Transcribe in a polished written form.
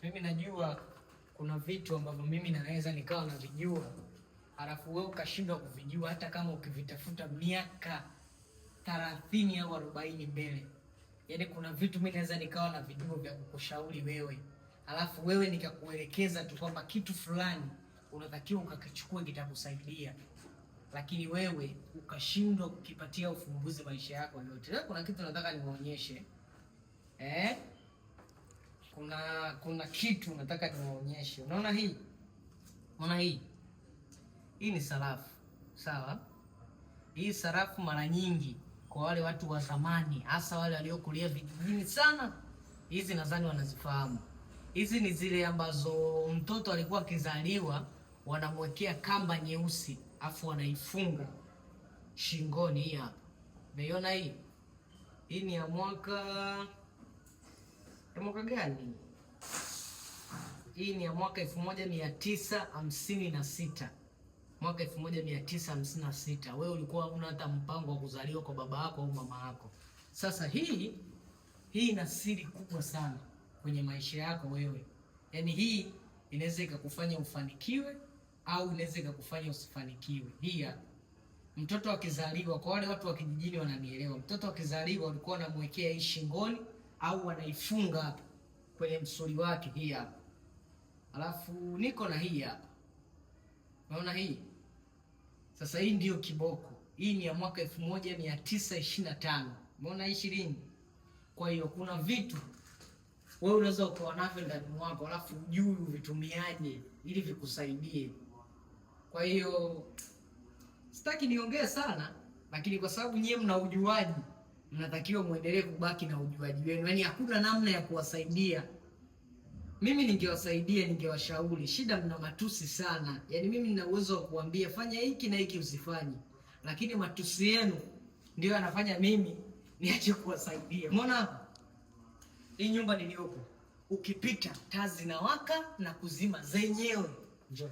Mimi najua kuna vitu ambavyo mimi naweza nikawa navijua, halafu wewe ukashindwa kuvijua, hata kama ukivitafuta miaka 30 au 40 mbele. Yaani kuna vitu mimi naweza nikawa na vijua vya kukushauri wewe, halafu wewe nikakuelekeza tu kwamba kitu fulani unatakiwa ukakichukue kitakusaidia, lakini wewe ukashindwa kukipatia ufumbuzi maisha yako yote. Leo kuna kitu nataka niwaonyeshe. Kuna kitu nataka niwaonyeshe. Unaona hii? Unaona hii? Hii ni sarafu. Sawa? Hii sarafu mara nyingi kwa wale watu wa zamani, hasa wale waliokulia vijijini sana, hizi nadhani wanazifahamu. Hizi ni zile ambazo mtoto alikuwa akizaliwa wanamwekea kamba nyeusi afu wanaifunga shingoni. Hii hapa. Umeiona hii? Hii ni ya mwaka gani? Hii ni ya mwaka 1956. Mwaka 1956. Wewe ulikuwa huna hata mpango wa kuzaliwa kwa baba yako au mama yako. Sasa hii ina siri kubwa sana kwenye maisha yako wewe. Yaani hii inaweza ikakufanya ufanikiwe au inaweza ikakufanya usifanikiwe. Hii hapa. Mtoto akizaliwa, kwa wale watu wa kijijini wananielewa, mtoto akizaliwa walikuwa wanamwekea hii shingoni au wanaifunga hapa kwenye msuli wake. Hii hapa. Alafu niko na hii hapa. Unaona hii? Sasa hii ndio kiboko. Hii ni ya mwaka 1925. Umeona hii shilingi? Kwa hiyo kuna vitu wewe unaweza ukawa navyo ndani mwako, alafu hujui uvitumiaje ili vikusaidie. Kwa hiyo sitaki niongee sana, lakini kwa sababu nyie mna ujuaji, mnatakiwa muendelee kubaki na ujuaji wenu. Yaani hakuna namna ya kuwasaidia. Mimi ningewasaidia, ningewashauri. Shida mna matusi sana. Yaani mimi nina uwezo wa kuambia fanya hiki na hiki usifanye. Lakini matusi yenu ndio yanafanya mimi niache kuwasaidia. Umeona? Hii nyumba niliyopo, ukipita taa zinawaka na kuzima zenyewe. Njoo.